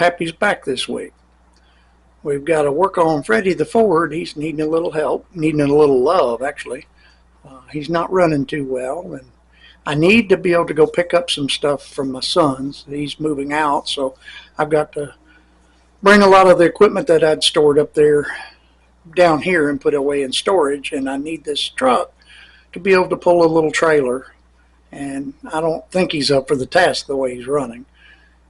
Pappy's back this week. We've got to work on Freddy the Ford. He's needing a little help, needing a little love, actually. He's not running too well, and I need to be able to go pick up some stuff from my son's. He's moving out, so I've got to bring a lot of the equipment that I'd stored up there down here and put away in storage, and I need this truck to be able to pull a little trailer, and I don't think he's up for the task the way he's running.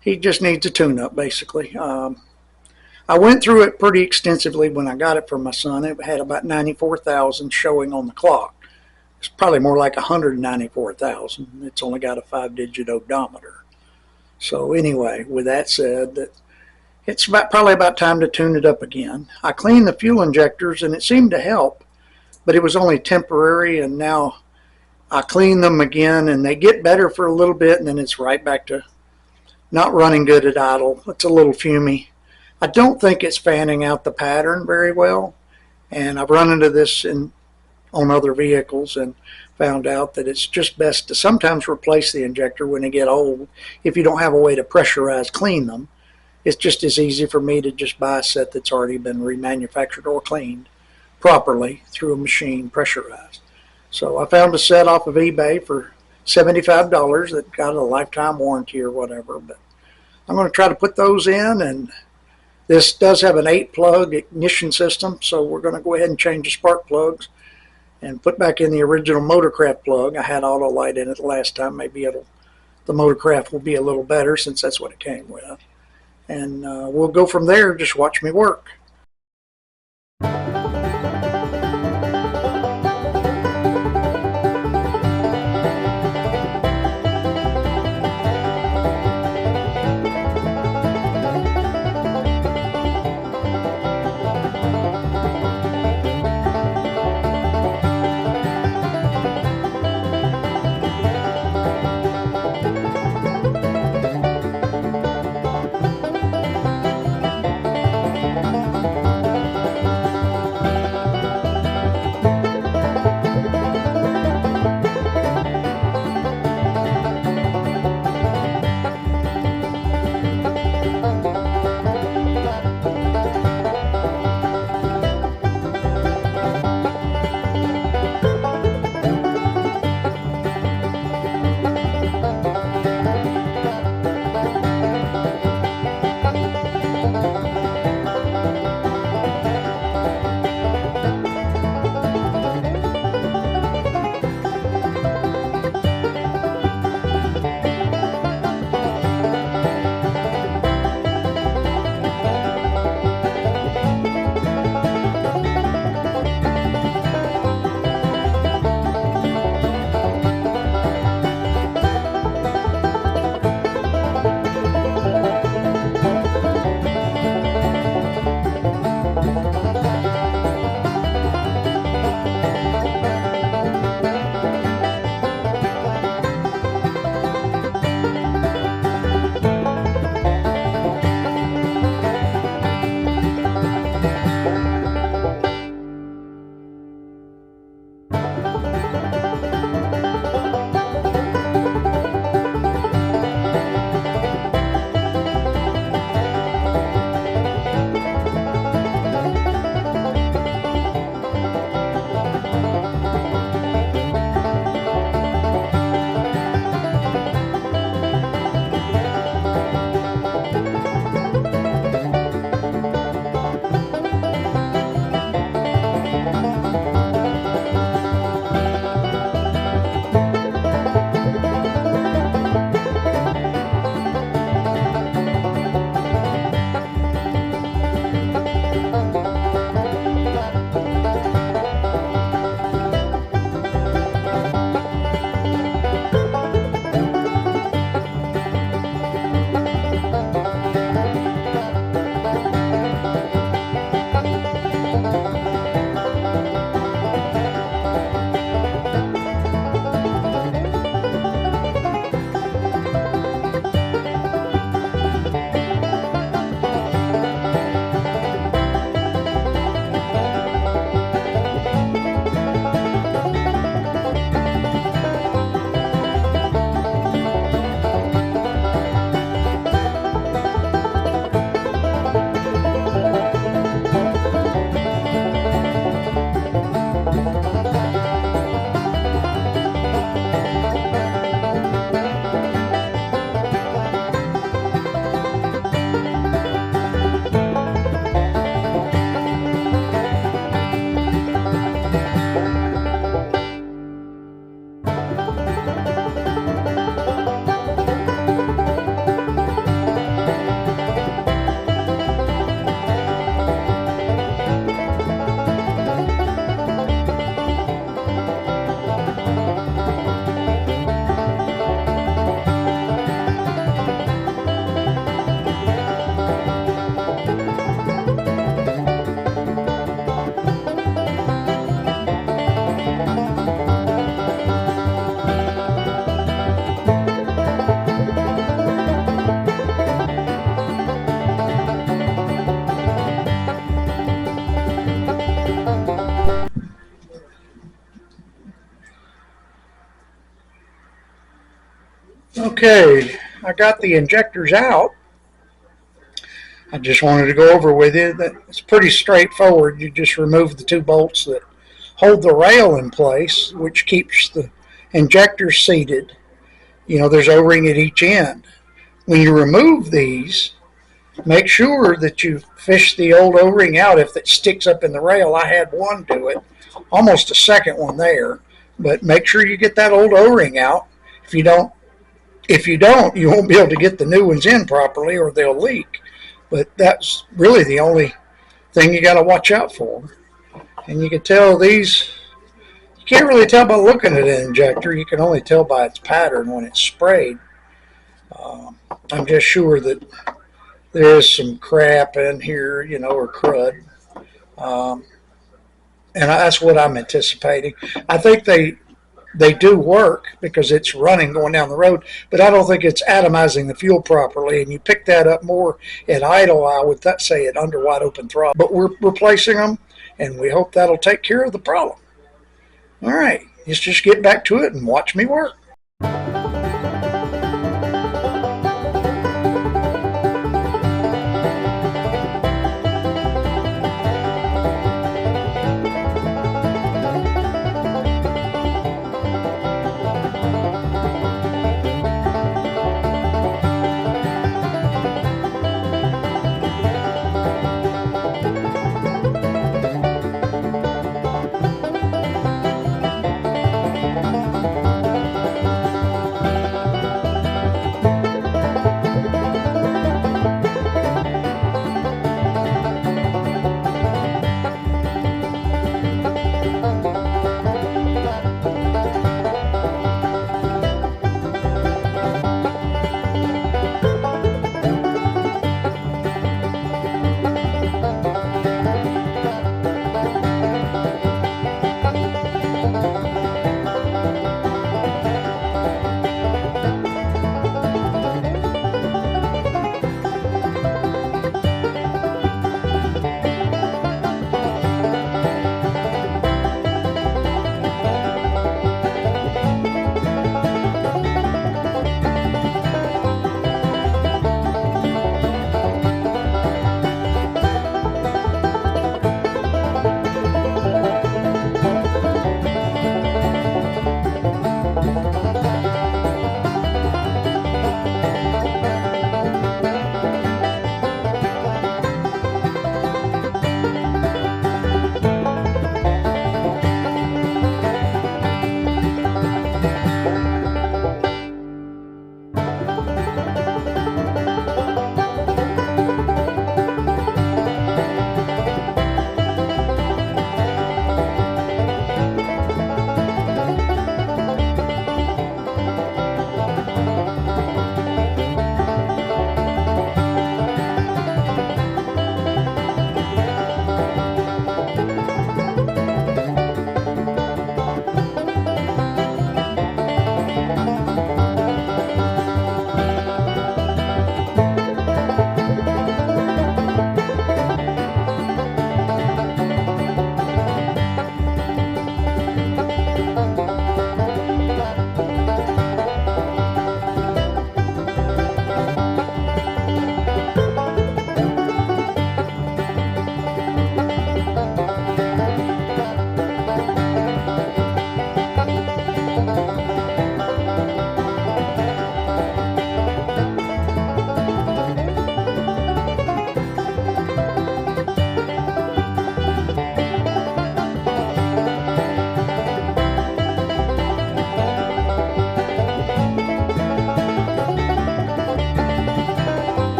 He just needs a tune-up, basically. I went through it pretty extensively when I got it from my son. It had about 94,000 showing on the clock. It's probably more like 194,000. It's only got a 5-digit odometer. So anyway, with that said, it's probably about time to tune it up again. I cleaned the fuel injectors and it seemed to help, but it was only temporary, and now I clean them again and they get better for a little bit, and then it's right back to not running good at idle. It's a little fumy. I don't think it's fanning out the pattern very well, and I've run into this on other vehicles and found out that it's just best to sometimes replace the injector when they get old if you don't have a way to pressurize clean them. It's just as easy for me to just buy a set that's already been remanufactured or cleaned properly through a machine, pressurized. So I found a set off of eBay for $75 that got a lifetime warranty or whatever, but I'm going to try to put those in. And this does have an 8-plug ignition system, so we're going to go ahead and change the spark plugs and put back in the original Motorcraft plug. I had auto light in it the last time. Maybe the Motorcraft will be a little better since that's what it came with. And we'll go from there. Just watch me work. Okay, I got the injectors out. I just wanted to go over with you that it's pretty straightforward. You just remove the two bolts that hold the rail in place, which keeps the injectors seated. You know, there's O-ring at each end. When you remove these, make sure that you fish the old O-ring out if it sticks up in the rail. I had one do it, almost a second one there, but make sure you get that old O-ring out. If you don't, you won't be able to get the new ones in properly, or they'll leak. But that's really the only thing you got to watch out for. And you can tell these, you can't really tell by looking at an injector. You can only tell by its pattern when it's sprayed. I'm just sure that there is some crap in here, you know, or crud. Um, and that's what I'm anticipating. I think they do work because it's running going down the road, but I don't think it's atomizing the fuel properly. And you pick that up more at idle, I would say, at under wide open throttle. But we're replacing them, and we hope that'll take care of the problem. All right, let's just get back to it and watch me work.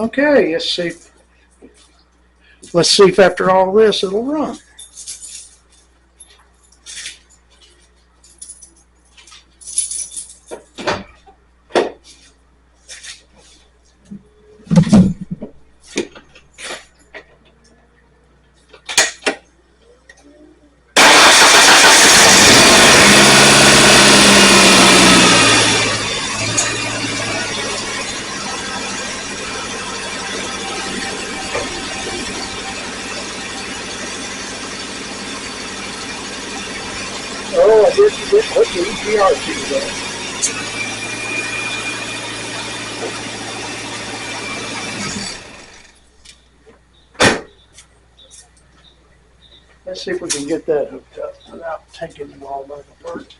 Okay, let's see. Let's see if after all this it'll run. Oh, I didn't put the EGR there. Let's see if we can get that hooked up without taking the wall back apart.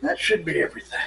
That should be everything.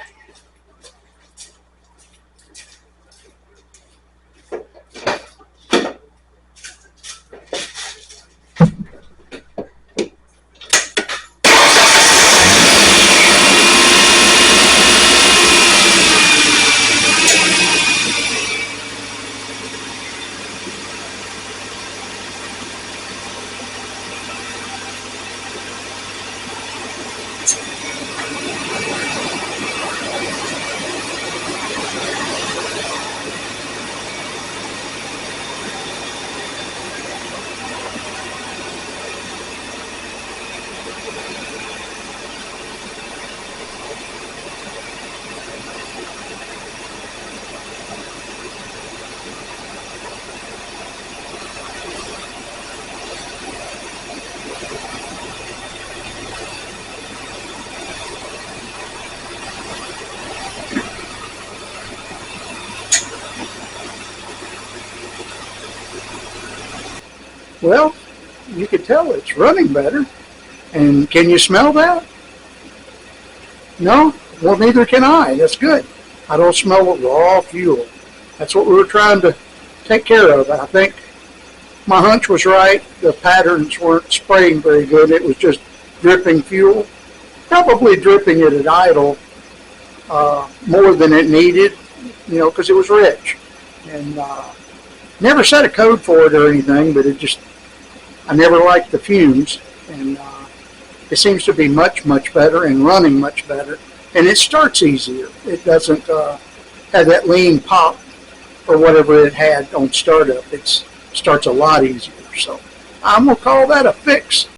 Well, you can tell it's running better. And can you smell that? No? Well, neither can I. That's good. I don't smell raw fuel. That's what we were trying to take care of. I think my hunch was right. The patterns weren't spraying very good. It was just dripping fuel. Probably dripping it at idle more than it needed, you know, because it was rich. And never set a code for it or anything, but it just, I never liked the fumes. And it seems to be much, much better and running much better. And it starts easier. It doesn't have that lean pop or whatever it had on startup. It starts a lot easier. So I'm going to call that a fix.